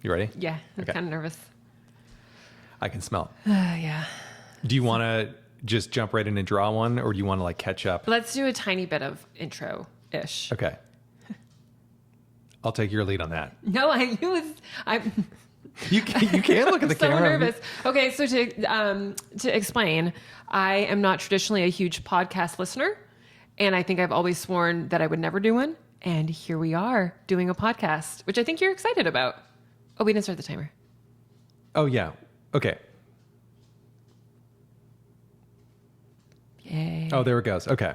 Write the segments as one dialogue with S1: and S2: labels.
S1: You ready?
S2: Yeah, I'm
S1: Okay.
S2: kind of nervous.
S1: I can smell it.
S2: Yeah.
S1: Do you want to just jump right in and draw one, or do you want to like catch up?
S2: Let's do a tiny bit of intro-ish.
S1: Okay. I'll take your lead on that.
S2: No, I'm
S1: You can look at the
S2: so
S1: camera.
S2: nervous. Okay, so to explain, I am not traditionally a huge podcast listener, and I think I've always sworn that I would never do one. And here we are doing a podcast, which I think you're excited about. Oh, we didn't start the timer.
S1: Oh, yeah. Okay.
S2: Yay.
S1: Oh, there it goes. Okay.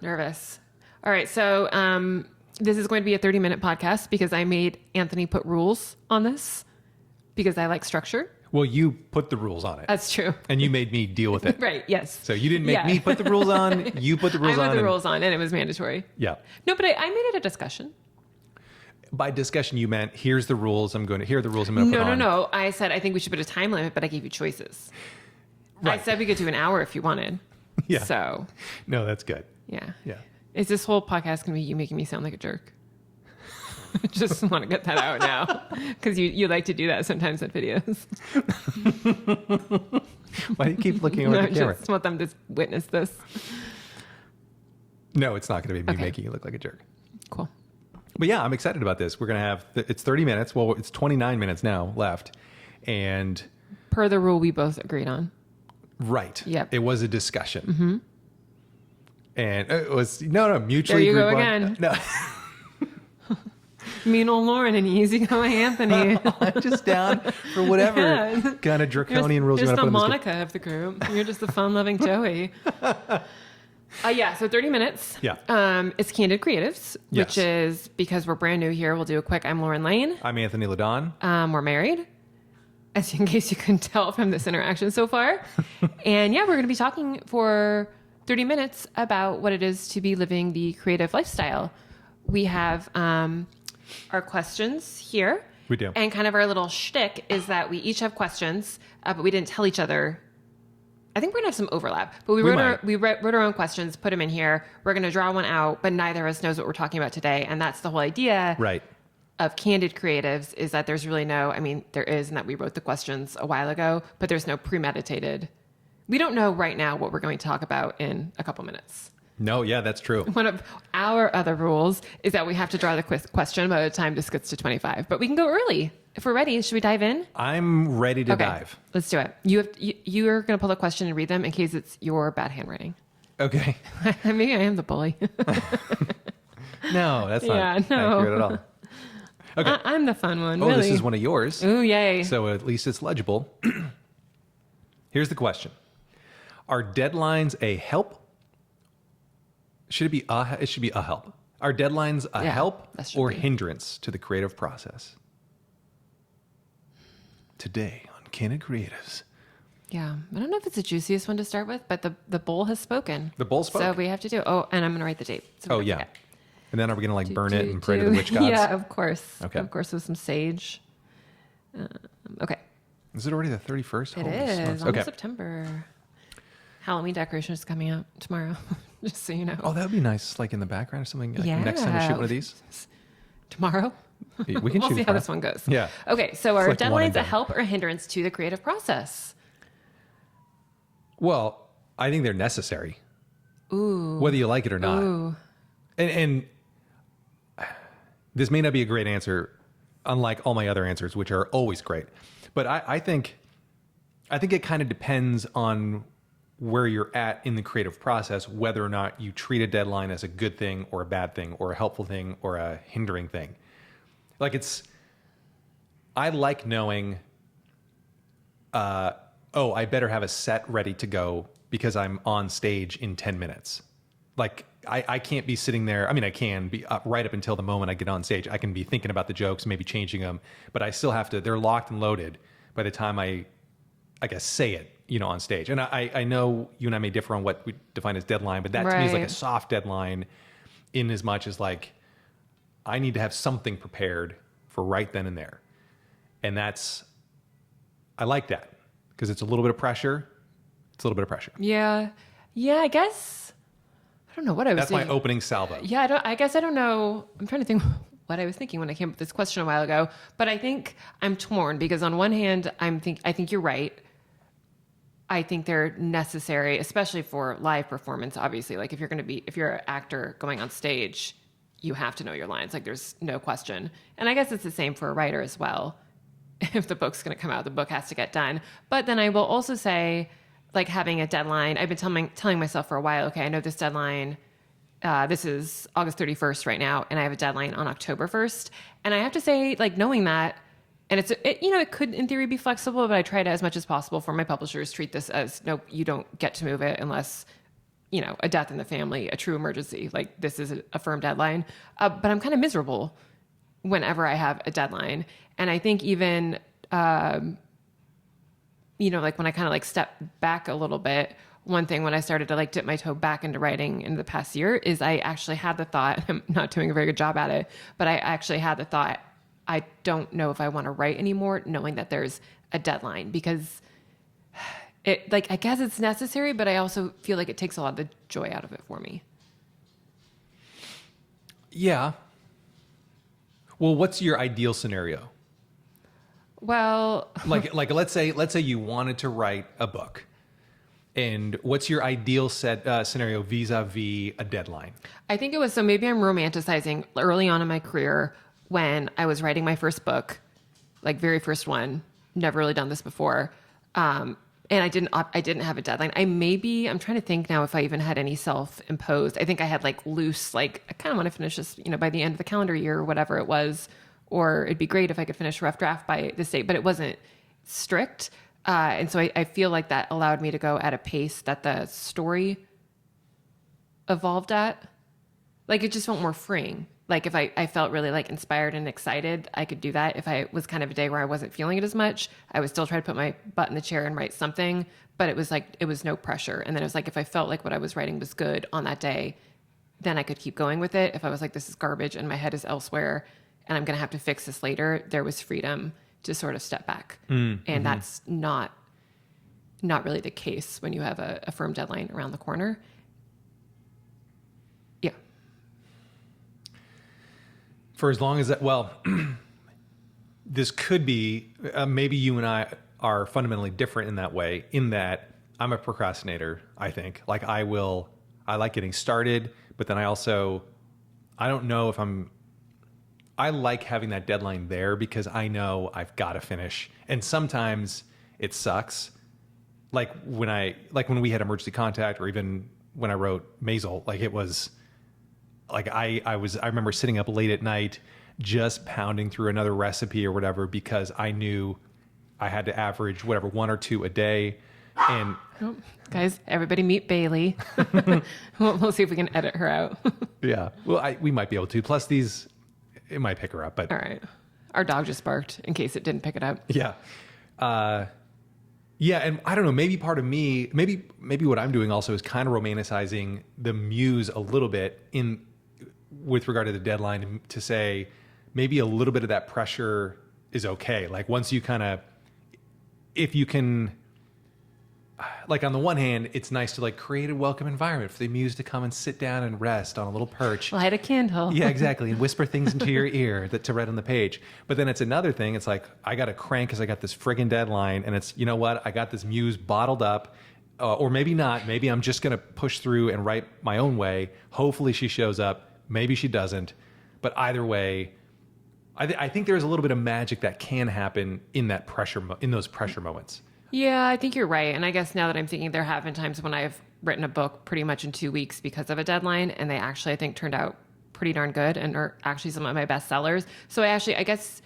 S2: Nervous. All right, so this is going to be a 30-minute podcast because I made Anthony put rules on this because I like structure.
S1: Well, you put the rules on it.
S2: That's true.
S1: And you made me deal with it.
S2: Right, yes.
S1: So you didn't make
S2: Yeah.
S1: me put the rules on. You put the rules on.
S2: I put the rules on, and it was mandatory.
S1: Yeah.
S2: No, but I made it a discussion.
S1: By discussion, you meant here's the rules. Here are the rules I'm going to put on.
S2: No. I said I think we should put a time limit, but I gave you choices.
S1: Right.
S2: I said we could do an hour if you wanted.
S1: Yeah.
S2: So,
S1: No, that's good.
S2: yeah.
S1: Yeah.
S2: Is this whole podcast going to be you making me sound like a jerk? Just want to get that out now because you like to do that sometimes in videos.
S1: Why do you keep looking over
S2: No,
S1: the camera?
S2: just want them to witness this.
S1: No, it's not going to be me
S2: Okay.
S1: making you look like a jerk.
S2: Cool.
S1: But yeah, I'm excited about this. We're going to have, it's 30 minutes. Well, it's 29 minutes now left. And
S2: Per the rule we both agreed on.
S1: right.
S2: Yep.
S1: It was a discussion. Mm-hmm. And it was, no, mutually
S2: There you go
S1: agreed upon.
S2: again.
S1: No.
S2: Mean old Lauren and easygoing Anthony.
S1: I'm just down for whatever
S2: Yeah.
S1: kind of draconian rules you
S2: You're
S1: want to
S2: just
S1: put
S2: the
S1: in this game.
S2: Monica of the group. You're just the fun-loving Joey. Yeah, so 30 minutes.
S1: Yeah.
S2: It's Candid Creatives,
S1: Yes.
S2: which is because we're brand new here. We'll do a quick. I'm Lauren Lane.
S1: I'm Anthony Ladon.
S2: We're married, as in case you couldn't tell from this interaction so far. And yeah, we're going to be talking for 30 minutes about what it is to be living the creative lifestyle. We have our questions here.
S1: We do.
S2: And kind of our little shtick is that we each have questions, but we didn't tell each other. I think we're gonna have some overlap, but we wrote our own questions, put them in here. We're gonna draw one out, but neither of us knows what we're talking about today, and that's the whole idea
S1: Right.
S2: of Candid Creatives is that there's really no. I mean, there is, in that we wrote the questions a while ago, but there's no premeditated. We don't know right now what we're going to talk about in a couple minutes.
S1: No, yeah, that's true.
S2: One of our other rules is that we have to draw the question by the time this gets to 25, but we can go early. If we're ready, should we dive in?
S1: I'm ready to dive.
S2: Let's do it. You're going to pull a question and read them in case it's your bad handwriting.
S1: Okay.
S2: Maybe I am the bully.
S1: No, that's
S2: Yeah,
S1: not
S2: no.
S1: accurate at all. Okay.
S2: I'm the fun one.
S1: Oh,
S2: really.
S1: this is one of yours.
S2: Ooh, yay.
S1: So at least it's legible. Here's the question. Are deadlines a help? Should it be it should be a help. Are deadlines a
S2: Yeah,
S1: help
S2: that should
S1: or
S2: be.
S1: hindrance to the creative process? Today on Candid Creatives.
S2: Yeah. I don't know if it's the juiciest one to start with, but the bowl has spoken.
S1: The bowl spoke.
S2: So we have to do it. Oh, and I'm going to write the date. So we
S1: Oh,
S2: don't
S1: yeah.
S2: forget.
S1: And then are we going to like burn it and pray to the witch gods?
S2: Yeah, of course.
S1: Okay.
S2: Of course, with some sage. Okay.
S1: Is it already the 31st?
S2: It
S1: Holy
S2: is.
S1: smokes.
S2: Almost
S1: Okay.
S2: September. Halloween decoration is coming out tomorrow, just so you know.
S1: Oh, that would be nice, like in the background or something. Like next time we shoot one of these.
S2: Tomorrow?
S1: We can
S2: we'll
S1: shoot
S2: see how
S1: tomorrow.
S2: this one goes.
S1: Yeah.
S2: Okay, so are
S1: like one and
S2: deadlines a
S1: done.
S2: help or hindrance to the creative process?
S1: Well, I think they're necessary.
S2: Ooh.
S1: Whether you like it or not.
S2: Ooh.
S1: And this may not be a great answer, unlike all my other answers, which are always great. But I think it kind of depends on where you're at in the creative process, whether or not you treat a deadline as a good thing or a bad thing or a helpful thing or a hindering thing. Like I like knowing, I better have a set ready to go because I'm on stage in 10 minutes. Like I can't be sitting there. I mean, I can be right up until the moment I get on stage. I can be thinking about the jokes, maybe changing them, but I still have to, they're locked and loaded by the time I guess, say it, on stage. And I know you and I may differ on what we define as deadline, but that to me is like a
S2: Right.
S1: soft deadline in as much as like, I need to have something prepared for right then and there. And I like that because it's a little bit of pressure. It's a little bit of pressure.
S2: Yeah. Yeah, I guess. I don't know what I was
S1: That's my
S2: thinking.
S1: opening salvo.
S2: Yeah, I guess I don't know. I'm trying to think what I was thinking when I came up with this question a while ago. But I think I'm torn because on one hand, I think you're right. I think they're necessary, especially for live performance. Obviously, like if you're an actor going on stage, you have to know your lines. Like there's no question. And I guess it's the same for a writer as well. If the book's going to come out, the book has to get done. But then I will also say, like having a deadline, I've been telling myself for a while, okay, I know this deadline, this is August 31st right now, and I have a deadline on October 1st. And I have to say, like knowing that, and it could in theory be flexible, but I try to, as much as possible for my publishers, treat this as, no, you don't get to move it unless, a death in the family, a true emergency. Like this is a firm deadline. But I'm kind of miserable whenever I have a deadline. And I think even, like when I kind of like step back a little bit, one thing when I started to like dip my toe back into writing in the past year is I actually had the thought, I'm not doing a very good job at it, but I actually had the thought, I don't know if I want to write anymore, knowing that there's a deadline, because it, like, I guess it's necessary, but I also feel like it takes a lot of the joy out of it for me.
S1: Yeah. Well, what's your ideal scenario?
S2: Well,
S1: like let's say you wanted to write a book, and what's your ideal scenario vis-a-vis a deadline? I
S2: think it was, so maybe I'm romanticizing early on in my career when I was writing my first book, like very first one, never really done this before. And I didn't have a deadline. I'm trying to think now if I even had any self-imposed. I think I had like loose, like I kind of want to finish this, by the end of the calendar year or whatever it was, or it'd be great if I could finish a rough draft by this date, but it wasn't strict. And so I feel like that allowed me to go at a pace that the story evolved at. Like it just felt more freeing. Like if I felt really like inspired and excited, I could do that. If I was kind of a day where I wasn't feeling it as much, I would still try to put my butt in the chair and write something, but it was no pressure. And then it was like, if I felt like what I was writing was good on that day, then I could keep going with it. If I was like, this is garbage and my head is elsewhere and I'm going to have to fix this later, there was freedom to sort of step back. And that's not really the case when you have a firm deadline around the corner. Yeah.
S1: For as long as that, well, this could be, maybe you and I are fundamentally different in that way, in that I'm a procrastinator, I think. Like I like getting started, but then I don't know if I like having that deadline there because I know I've got to finish. And sometimes it sucks. Like when we had Emergency Contact, or even when I wrote Maisel, like it was like I remember sitting up late at night just pounding through another recipe or whatever because I knew I had to average whatever 1 or 2 a day. And
S2: guys, everybody meet Bailey. We'll see if we can edit her out.
S1: Yeah, well, we might be able to. Plus it might pick her up. But
S2: all right, our dog just barked in case it didn't pick it up.
S1: Yeah. Yeah, and I don't know, maybe part of me, maybe what I'm doing also is kind of romanticizing the muse a little bit with regard to the deadline, to say maybe a little bit of that pressure is okay. Like once you if you can, like on the one hand, it's nice to like create a welcome environment for the muse to come and sit down and rest on a little perch.
S2: Light a candle.
S1: Yeah, exactly. And whisper things into your ear to read on the page. But then it's another thing. It's like, I got to crank because I got this friggin' deadline. And it's, you know what? I got this muse bottled up. Or maybe not. Maybe I'm just going to push through and write my own way. Hopefully she shows up. Maybe she doesn't. But either way, I think there's a little bit of magic that can happen in that in those pressure moments.
S2: Yeah, I think you're right. And I guess now that I'm thinking, there have been times when I've written a book pretty much in 2 weeks because of a deadline, and they actually, I think, turned out pretty darn good and are actually some of my best sellers. So I guess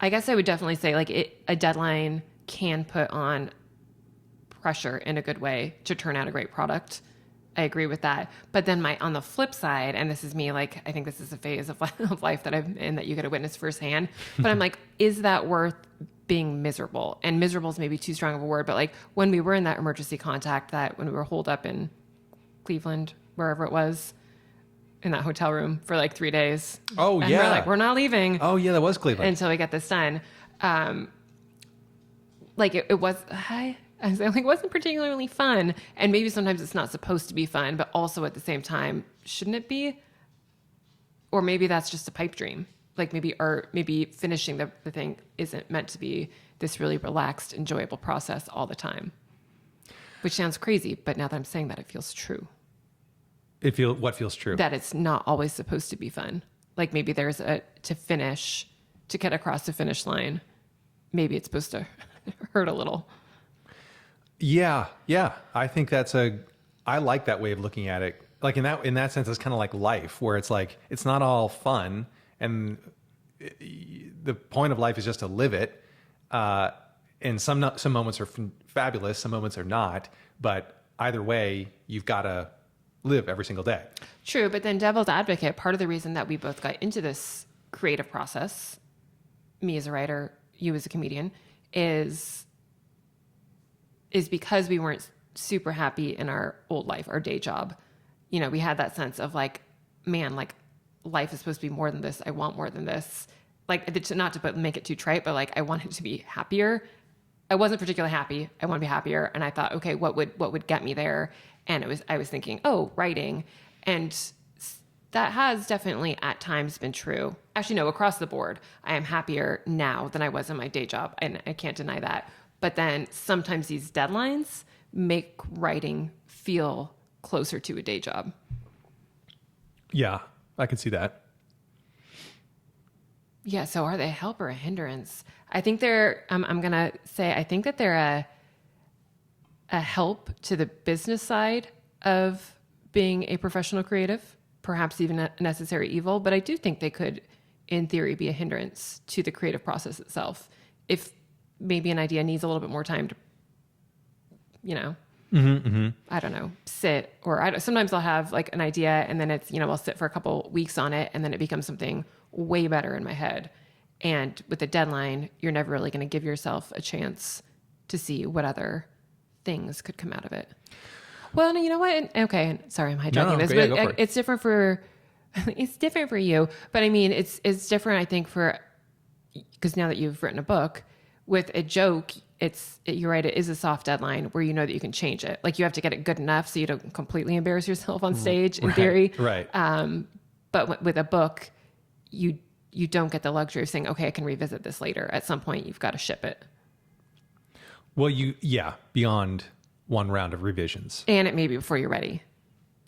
S2: I would definitely say like a deadline can put on pressure in a good way to turn out a great product. I agree with that. But then on the flip side, and this is me, like, I think this is a phase of life that I'm in that you get to witness firsthand, but I'm like, is that worth being miserable? And miserable is maybe too strong of a word, but like when we were in that emergency contact, when we were holed up in Cleveland, wherever it was, in that hotel room for like 3 days.
S1: Oh,
S2: and
S1: yeah.
S2: we're like, we're not leaving.
S1: Oh, yeah, that was Cleveland.
S2: Until we get this done. Like it was, I was like, it wasn't particularly fun. And maybe sometimes it's not supposed to be fun, but also at the same time, shouldn't it be? or maybe that's just a pipe dream. Like maybe finishing the thing isn't meant to be this really relaxed, enjoyable process all the time, which sounds crazy. But now that I'm saying that, it feels true.
S1: What feels true?
S2: That it's not always supposed to be fun. Like maybe there's to get across the finish line. Maybe it's supposed to hurt a little.
S1: Yeah. I think I like that way of looking at it. Like in that sense, it's kind of like life, where it's like, it's not all fun. And the point of life is just to live it. And some moments are fabulous, some moments are not. But either way, you've got to live every single day.
S2: True, but then devil's advocate, part of the reason that we both got into this creative process, me as a writer, you as a comedian, is because we weren't super happy in our old life, our day job. You know, we had that sense of like, man, like life is supposed to be more than this. I want more than this. Like, not to make it too trite, but like I wanted to be happier. I wasn't particularly happy. I want to be happier. And I thought, okay, what would get me there? And I was thinking, oh, writing. And that has definitely at times been true. Actually, no, across the board, I am happier now than I was in my day job. And I can't deny that. But then sometimes these deadlines make writing feel closer to a day job.
S1: Yeah, I can see that.
S2: Yeah. So are they a help or a hindrance? I think I'm going to say, I think that they're a help to the business side of being a professional creative, perhaps even a necessary evil. But I do think they could, in theory, be a hindrance to the creative process itself. If maybe an idea needs a little bit more time to, I don't know, sit, or sometimes I'll have like an idea and then it's, I'll sit for a couple weeks on it and then it becomes something way better in my head. And with a deadline, you're never really going to give yourself a chance to see what other things could come out of it. Well, no, you know what? Okay. Sorry, I'm hijacking this,
S1: but
S2: but it's different for you. But I mean, it's different, I think, because now that you've written a book with a joke, you're right. It is a soft deadline where you know that you can change it. Like you have to get it good enough so you don't completely embarrass yourself on stage in theory.
S1: Right.
S2: But with a book, you don't get the luxury of saying, okay, I can revisit this later. At some point, you've got to ship it.
S1: Well, beyond one round of revisions.
S2: And it may be before you're ready.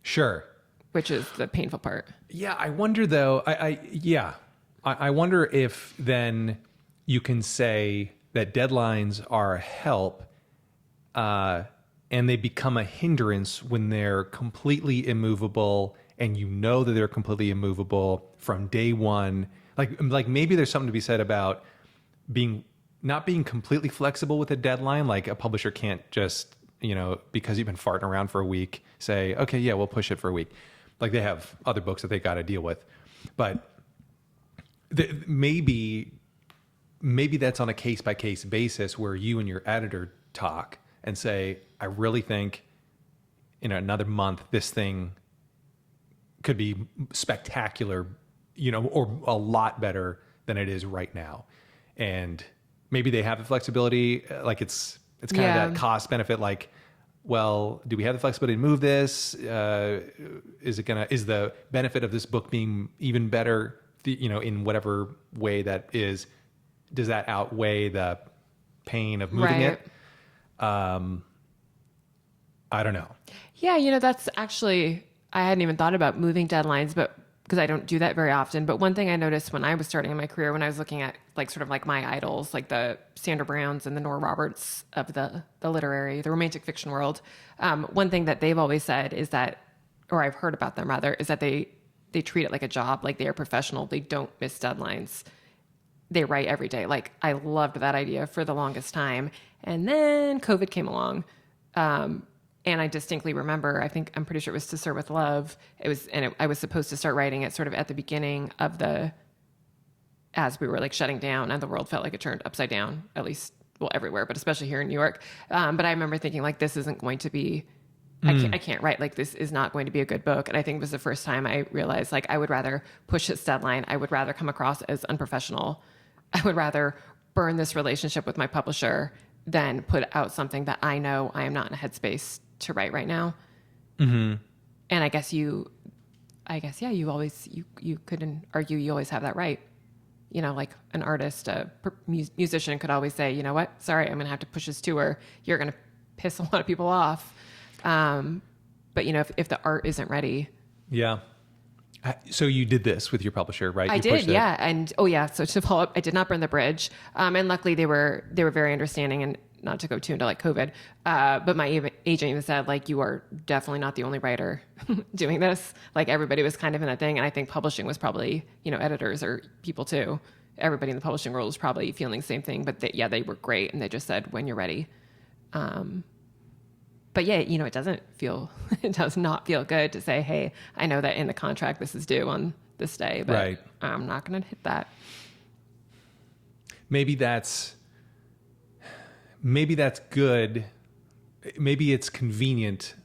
S1: Sure.
S2: Which is the painful part.
S1: Yeah, I wonder though, I wonder if then you can say that deadlines are a help and they become a hindrance when they're completely immovable and you know that they're completely immovable from day one. Like maybe there's something to be said about not being completely flexible with a deadline. Like a publisher can't just, because you've been farting around for a week, say, okay, yeah, we'll push it for a week. Like they have other books that they got to deal with. But maybe that's on a case-by-case basis where you and your editor talk and say, I really think in another month, this thing could be spectacular, or a lot better than it is right now. And maybe they have the flexibility, like it's kind of that cost benefit, like, well, do we have the flexibility to move this? Is the benefit of this book being even better, in whatever way that is, does that outweigh the pain of moving it? I don't know.
S2: Yeah, that's actually, I hadn't even thought about moving deadlines, but because I don't do that very often. But one thing I noticed when I was starting in my career, when I was looking at my idols, like the Sandra Browns and the Nora Roberts of the romantic fiction world, one thing that they've always said is that, or I've heard about them rather, is that they treat it like a job, like they are professional. They don't miss deadlines. They write every day. Like I loved that idea for the longest time. And then COVID came along. And I distinctly remember, I'm pretty sure it was To Serve with Love. I was supposed to start writing it sort of at the beginning of as we were like shutting down and the world felt like it turned upside down, at least, well, everywhere, but especially here in New York. But I remember thinking like, this isn't going to be, I can't write, like this is not going to be a good book. And I think it was the first time I realized like, I would rather push this deadline. I would rather come across as unprofessional. I would rather burn this relationship with my publisher than put out something that I know I am not in a headspace to write right now. Mm-hmm. And I guess I guess, yeah, you couldn't argue you always have that right. You know, like an artist, musician could always say, you know what, sorry, I'm going to have to push this tour. You're going to piss a lot of people off. But, you know, if the art isn't ready.
S1: Yeah. So you did this with your publisher, right?
S2: I
S1: You
S2: did,
S1: pushed it.
S2: yeah. And, oh, yeah. So to follow up, I did not burn the bridge. And luckily they were very understanding, and not to go too into like COVID. But my agent even said, like, you are definitely not the only writer doing this. Like, everybody was kind of in that thing. And I think publishing was probably, you know, editors or people too. Everybody in the publishing world was probably feeling the same thing. But they were great. And they just said, when you're ready. But yeah, you know, it does not feel good to say, hey, I know that in the contract this is due on this day, but
S1: Right.
S2: I'm not going to hit that.
S1: Maybe that's good. Maybe it's convenient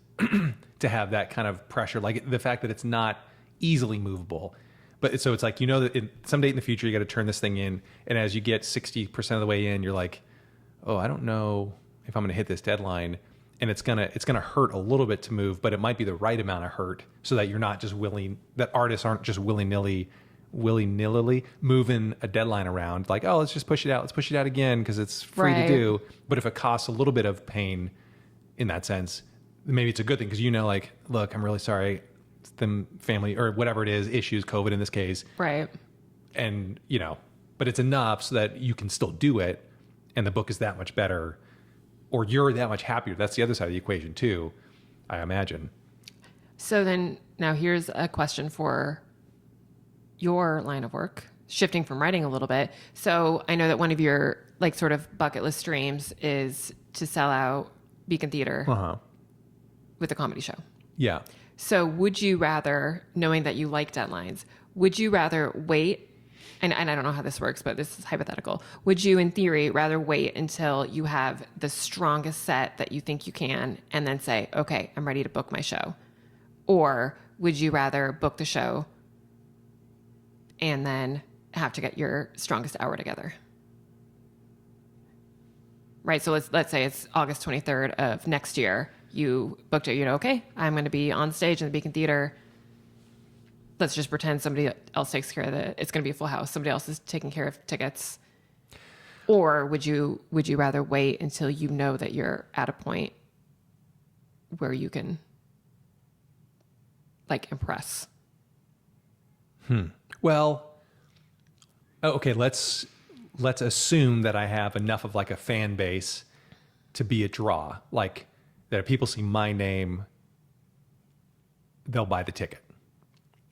S1: to have that kind of pressure, like the fact that it's not easily movable. But so it's like, you know, that some date in the future, you got to turn this thing in. And as you get 60% of the way in, you're like, oh, I don't know if I'm going to hit this deadline. And it's gonna hurt a little bit to move, but it might be the right amount of hurt, so that you're not just that artists aren't just willy-nilly moving a deadline around, like, oh, let's just push it out again because it's free
S2: Right.
S1: to do. But if it costs a little bit of pain in that sense, maybe it's a good thing, because, you know, like, look, I'm really sorry, the family or whatever it is, issues, COVID in this case,
S2: Right.
S1: and, you know, but it's enough so that you can still do it, and the book is that much better, or you're that much happier. That's the other side of the equation too, I imagine.
S2: So then now here's a question for your line of work, shifting from writing a little bit. So I know that one of your like sort of bucket list dreams is to sell out Beacon Theater with a comedy show.
S1: Yeah.
S2: So would you rather, knowing that you like deadlines, would you rather wait? And I don't know how this works, but this is hypothetical. Would you, in theory, rather wait until you have the strongest set that you think you can and then say, okay, I'm ready to book my show? Or would you rather book the show and then have to get your strongest hour together? Right. So let's say it's August 23rd of next year. You booked it, you know, okay, I'm going to be on stage in the Beacon Theater. Let's just pretend somebody else takes care of it. It's going to be a full house. Somebody else is taking care of tickets. Or would you rather wait until you know that you're at a point where you can like impress?
S1: Well, okay, let's assume that I have enough of like a fan base to be a draw. Like that if people see my name, they'll buy the ticket.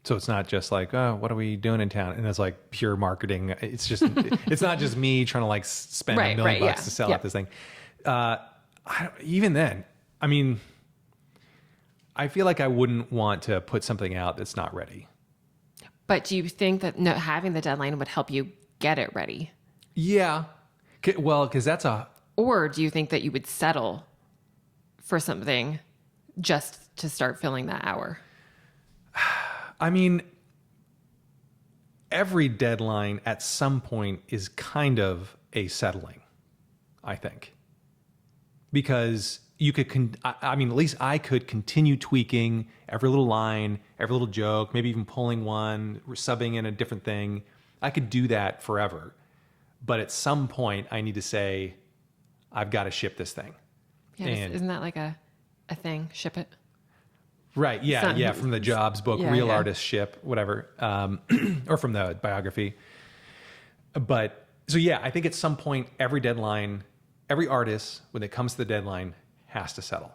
S1: So it's not just like, oh, what are we doing in town? And it's like pure marketing. It's just, it's not just me trying to like spend $1 million bucks to sell out this thing. Even then, I mean, I feel like I wouldn't want to put something out that's not ready.
S2: But do you think that having the deadline would help you get it ready?
S1: Yeah. Well, because that's
S2: Or do you think that you would settle for something just to start filling that hour?
S1: I mean, every deadline at some point is kind of a settling, I think. Because you could, I mean, at least I could continue tweaking every little line, every little joke, maybe even pulling one, subbing in a different thing. I could do that forever. But at some point, I need to say, I've got to ship this thing.
S2: Yeah, isn't that like a thing? Ship it?
S1: Right. Yeah. From the Jobs book, Real Artist Ship, whatever. Or from the biography. But so, yeah, I think at some point, every deadline, every artist, when it comes to the deadline, has to settle.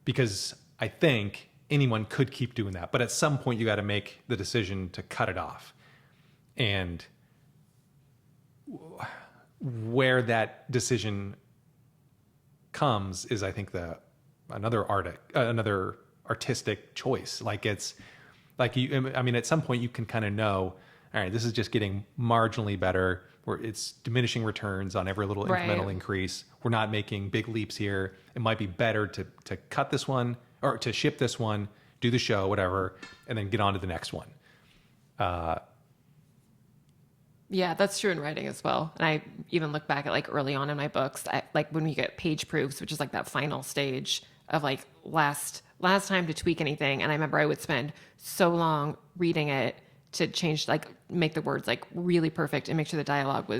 S1: Because I think anyone could keep doing that. But at some point, you got to make the decision to cut it off. And where that decision comes is, I think, another artistic choice. Like it's like I mean, at some point you can kind of know, all right, this is just getting marginally better, where it's diminishing returns on every little incremental increase. We're not making big leaps here. It might be better to cut this one or to ship this one, do the show, whatever, and then get on to the next one.
S2: Yeah, that's true in writing as well. And I even look back at like early on in my books, like when we get page proofs, which is like that final stage of like last last time to tweak anything. And I remember I would spend so long reading it to change, like make the words like really perfect and make sure the dialogue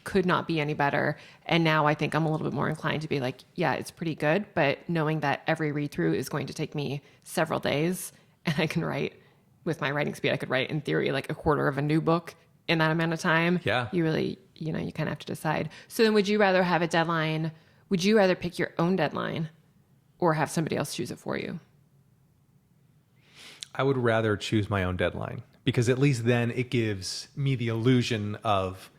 S2: could not be any better. And now I think I'm a little bit more inclined to be like, yeah, it's pretty good. But knowing that every read through is going to take me several days, and I can write with my writing speed, I could write in theory like a quarter of a new book in that amount of time.
S1: Yeah.
S2: You really, you kind of have to decide. So then would you rather have a deadline? Would you rather pick your own deadline or have somebody else choose it for you?
S1: I would rather choose my own deadline, because at least then it gives me the illusion of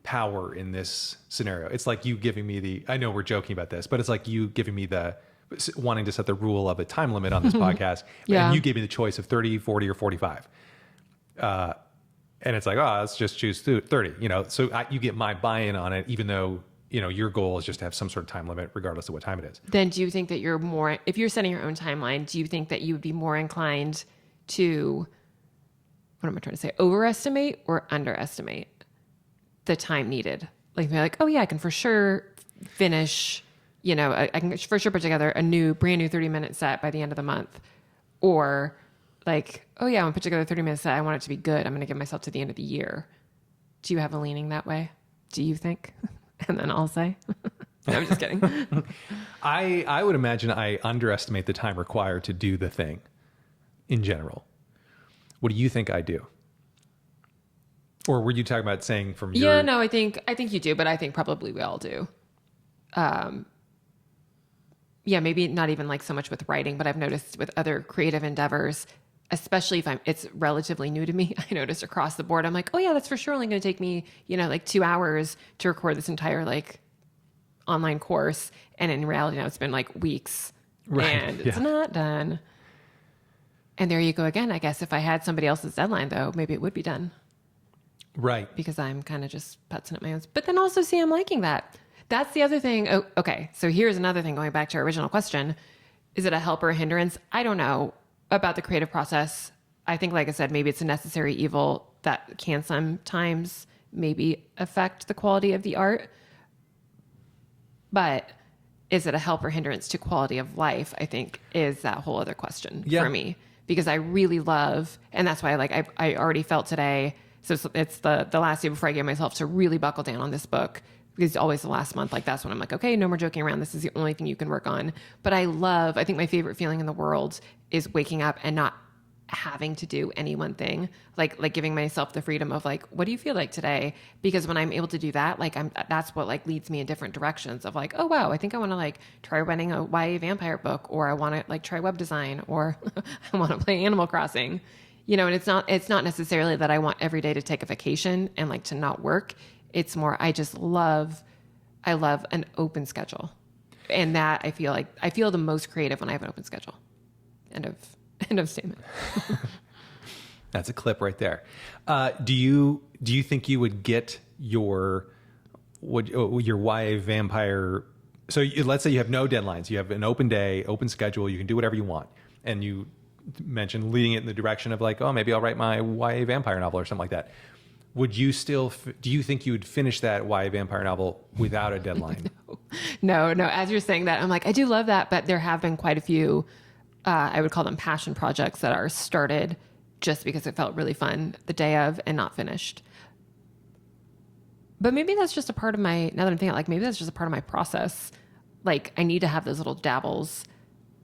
S1: power in this scenario. It's like you giving me I know we're joking about this, but it's like you giving me wanting to set the rule of a time limit on this podcast.
S2: Yeah.
S1: And you gave me the choice of 30, 40, or 45. And it's like, oh, let's just choose 30, so you get my buy-in on it, even though, your goal is just to have some sort of time limit regardless of what time it is.
S2: Then do you think that if you're setting your own timeline, do you think that you would be more inclined to, what am I trying to say, overestimate or underestimate the time needed? Like, be like, oh yeah, I can for sure finish, I can for sure put together a brand new 30-minute set by the end of the month. Or like, oh yeah, I'm gonna put together a 30-minute set. I want it to be good. I'm going to give myself to the end of the year. Do you have a leaning that way? Do you think? And then I'll say, no, I'm just kidding.
S1: I would imagine I underestimate the time required to do the thing in general. What do you think I do? Or were you talking about saying from your...
S2: Yeah, no, I think you do, but I think probably we all do. Yeah, maybe not even like so much with writing, but I've noticed with other creative endeavors, especially if it's relatively new to me, I noticed across the board, I'm like, oh yeah, that's for sure only going to take me, like 2 hours to record this entire like online course. And in reality now it's been like weeks,
S1: right.
S2: And it's not done. And there you go again. I guess if I had somebody else's deadline though, maybe it would be done.
S1: Right.
S2: Because I'm kind of just putzing at my own. But then also see, I'm liking that. That's the other thing. Oh, okay. So here's another thing going back to our original question. Is it a help or a hindrance? I don't know about the creative process. I think, like I said, maybe it's a necessary evil that can sometimes maybe affect the quality of the art. But is it a help or hindrance to quality of life? I think is that whole other question for me, because I really love, and that's why I already felt today. So it's the last day before I gave myself to really buckle down on this book, because it's always the last month. Like that's when I'm like, okay, no more joking around. This is the only thing you can work on. But I think my favorite feeling in the world is waking up and not having to do any one thing, like giving myself the freedom of like, what do you feel like today? Because when I'm able to do that, that's what like leads me in different directions of like, oh wow, I think I want to like try writing a YA vampire book, or I want to like try web design, or I want to play Animal Crossing, and it's not necessarily that I want every day to take a vacation and like to not work. It's more, I love an open schedule, and that I feel the most creative when I have an open schedule. End of statement.
S1: That's a clip right there. Do you think you would get your YA vampire? So let's say you have no deadlines. You have an open day, open schedule. You can do whatever you want. And you mentioned leading it in the direction of like, oh, maybe I'll write my YA vampire novel or something like that. Would you still, do you think you would finish that YA vampire novel without a deadline?
S2: No. As you're saying that, I'm like, I do love that. But there have been quite a few, I would call them passion projects that are started just because it felt really fun the day of and not finished. But maybe that's just a part of now that I'm thinking, like, maybe that's just a part of my process. Like, I need to have those little dabbles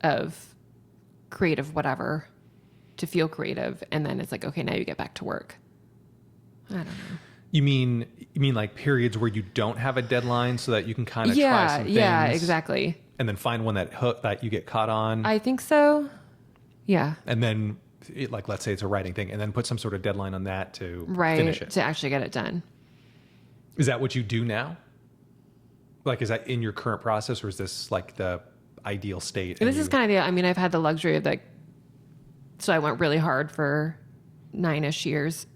S2: of creative whatever to feel creative. And then it's like, okay, now you get back to work. I don't know. You
S1: mean like periods where you don't have a deadline so that you can kind of try some things?
S2: Yeah, exactly.
S1: And then find one that you get caught on?
S2: I think so. Yeah.
S1: And then, let's say it's a writing thing, and then put some sort of deadline on that to finish it.
S2: To actually get it done.
S1: Is that what you do now? Like, is that in your current process, or is this like the ideal state?
S2: This is kind of I've had the luxury of so I went really hard for 8-ish years,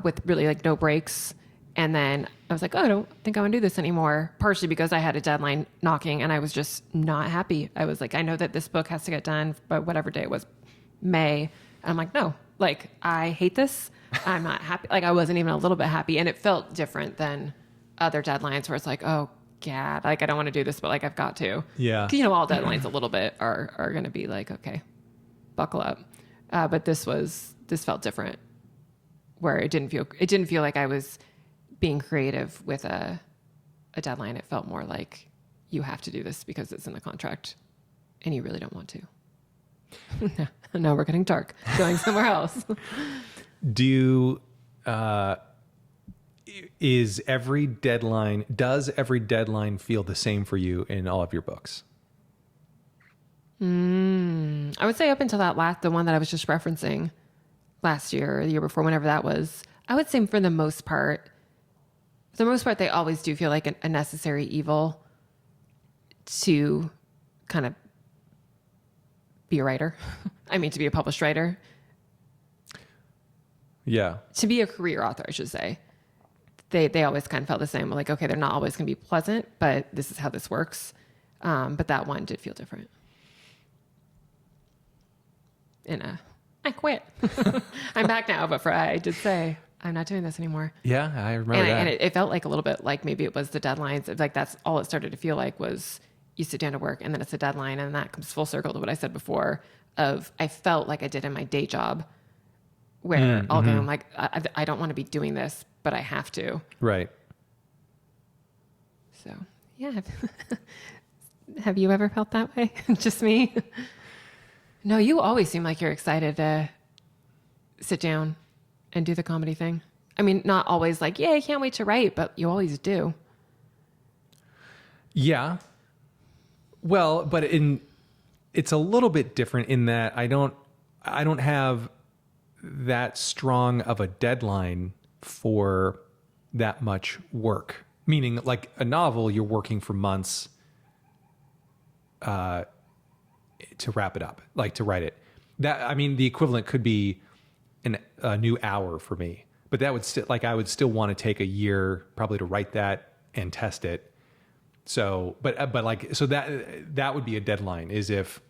S2: with really like no breaks. And then I was like, oh, I don't think I want to do this anymore. Partially because I had a deadline knocking and I was just not happy. I was like, I know that this book has to get done by whatever day it was, May. And I'm like, no, like I hate this. I'm not happy. Like I wasn't even a little bit happy. And it felt different than other deadlines where it's like, oh, gad, like I don't want to do this, but like I've got to.
S1: Yeah.
S2: 'Cause, you know, all deadlines a little bit are going to be like, okay, buckle up. But this felt different, where it didn't feel like I was being creative with a deadline. It felt more like you have to do this because it's in the contract and you really don't want to. Now we're getting dark, going somewhere else.
S1: Do does every deadline feel the same for you in all of your books?
S2: I would say up until the one that I was just referencing last year or the year before, whenever that was, I would say for the most part, they always do feel like a necessary evil to kind of be a writer. I mean, to be a published writer.
S1: Yeah.
S2: To be a career author, I should say. They always kind of felt the same. Like, okay, they're not always going to be pleasant, but this is how this works. But that one did feel different. I quit. I'm back now, but I did say, I'm not doing this anymore.
S1: Yeah, I remember that.
S2: And it felt like a little bit like maybe it was the deadlines. Like that's all it started to feel like was you sit down to work and then it's a deadline. And that comes full circle to what I said before of I felt like I did in my day job where I'm like, I don't want to be doing this, but I have to.
S1: Right.
S2: So, yeah. Have you ever felt that way? Just me? No, you always seem like you're excited to sit down and do the comedy thing. I mean, not always like, yeah, I can't wait to write, but you always do.
S1: Yeah. Well, but it's a little bit different in that I don't have that strong of a deadline for that much work. Meaning like a novel, you're working for months to wrap it up, like to write it. The equivalent could be a new hour for me, but that would still, like, I would still want to take a year probably to write that and test it. So, but like, so that would be a deadline is if,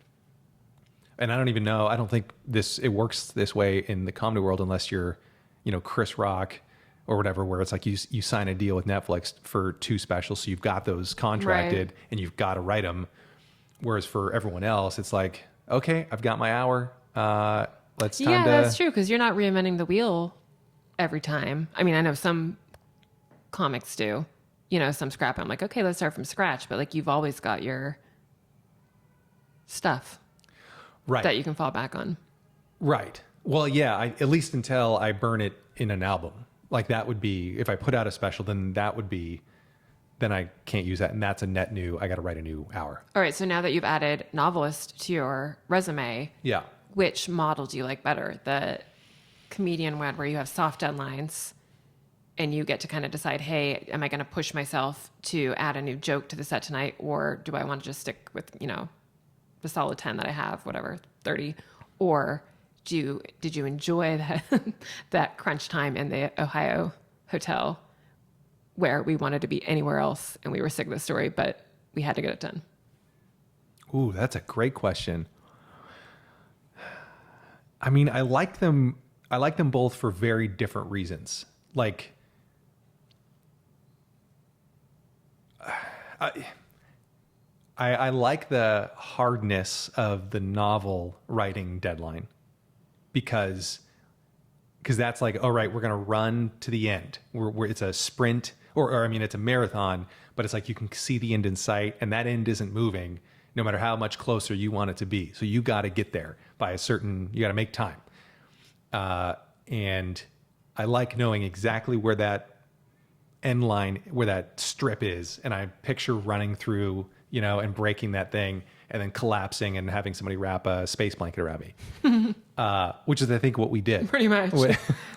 S1: and I don't even know, I don't think it works this way in the comedy world unless you're, Chris Rock or whatever, where it's like you sign a deal with Netflix for 2 specials. So you've got those contracted and you've got to write them. Whereas for everyone else, it's like, okay, I've got my hour.
S2: That's true. Cause you're not reinventing the wheel every time. I mean, I know some comics do, some scrap. I'm like, okay, let's start from scratch. But like, you've always got your stuff
S1: right
S2: that you can fall back on.
S1: Right. Well, yeah, at least until I burn it in an album. Like that would be, if I put out a special, then I can't use that. And that's a net new, I got to write a new hour.
S2: All right. So now that you've added novelist to your resume,
S1: yeah,
S2: which model do you like better? The comedian one where you have soft deadlines and you get to kind of decide, hey, am I going to push myself to add a new joke to the set tonight? Or do I want to just stick with, the solid 10 that I have, whatever, 30? Or did you enjoy that crunch time in the Ohio hotel where we wanted to be anywhere else and we were sick of the story, but we had to get it done?
S1: Ooh, that's a great question. I mean, I like them both for very different reasons. Like, I like the hardness of the novel writing deadline because that's like, all right, we're going to run to the end. It's a sprint or it's a marathon, but it's like you can see the end in sight and that end isn't moving no matter how much closer you want it to be. So you got to get there by you got to make time. And I like knowing exactly where that end line, where that strip is. And I picture running through, and breaking that thing and then collapsing and having somebody wrap a space blanket around me, which is, I think, what we did.
S2: Pretty much.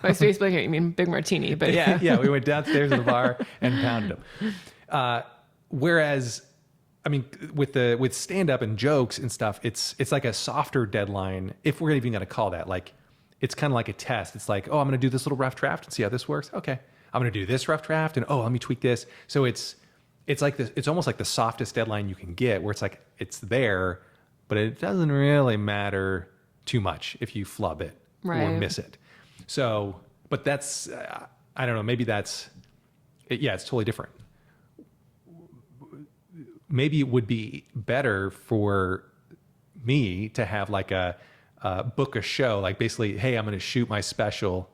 S2: By space blanket, you mean big martini, but yeah.
S1: Yeah, we went downstairs to the bar and pounded them. Whereas, I mean, with stand-up and jokes and stuff, it's like a softer deadline, if we're even going to call that. Like, it's kind of like a test. It's like, oh, I'm going to do this little rough draft and see how this works. Okay. I'm going to do this rough draft and, let me tweak this. So it's like this, it's almost like the softest deadline you can get, where it's like, it's there, but it doesn't really matter too much if you flub it or miss it. So, but that's, I don't know, maybe it's totally different. maybe it would be better for me to have like a book a show, like basically, hey, I'm going to shoot my special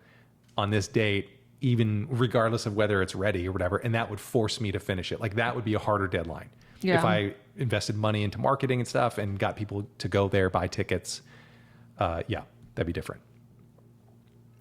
S1: on this date, even regardless of whether it's ready or whatever. And that would force me to finish it. Like that would be a harder deadline.
S2: Yeah.
S1: If I invested money into marketing and stuff and got people to go there, buy tickets, yeah, that'd be different.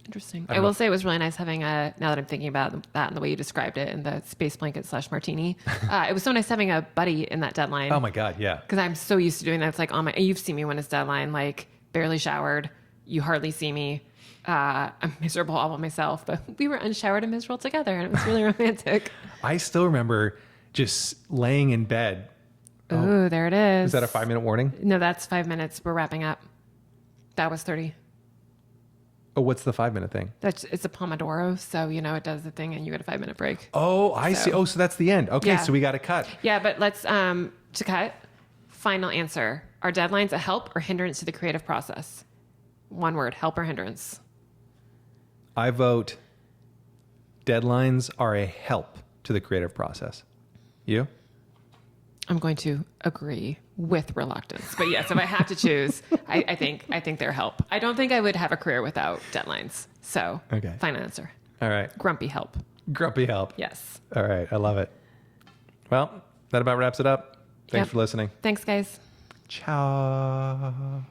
S2: Interesting. I will say it was really nice having now that I'm thinking about that and the way you described it in the space blanket / martini, it was so nice having a buddy in that deadline.
S1: Oh my God. Yeah.
S2: Because I'm so used to doing that. It's like, you've seen me when it's deadline, like barely showered. You hardly see me. I'm miserable all by myself, but we were unshowered and miserable together and it was really romantic.
S1: I still remember just laying in bed.
S2: Oh, there it is.
S1: Is that a 5-minute warning?
S2: No, that's 5 minutes. We're wrapping up. That was 30.
S1: Oh, what's the 5-minute thing?
S2: It's a Pomodoro. So, it does the thing and you get a 5-minute break.
S1: Oh, I see. Oh, so that's the end. Okay.
S2: Yeah.
S1: So we got to cut.
S2: Yeah, but let's, to cut, final answer. Are deadlines a help or hindrance to the creative process? One word, help or hindrance?
S1: I vote deadlines are a help to the creative process. You?
S2: I'm going to agree with reluctance. But yes, if I have to choose, I think they're help. I don't think I would have a career without deadlines. So,
S1: Okay.
S2: Final answer.
S1: All right.
S2: Grumpy help.
S1: Grumpy help.
S2: Yes.
S1: All right. I love it. Well, that about wraps it up. Thanks
S2: Yep.
S1: for listening.
S2: Thanks, guys.
S1: Ciao.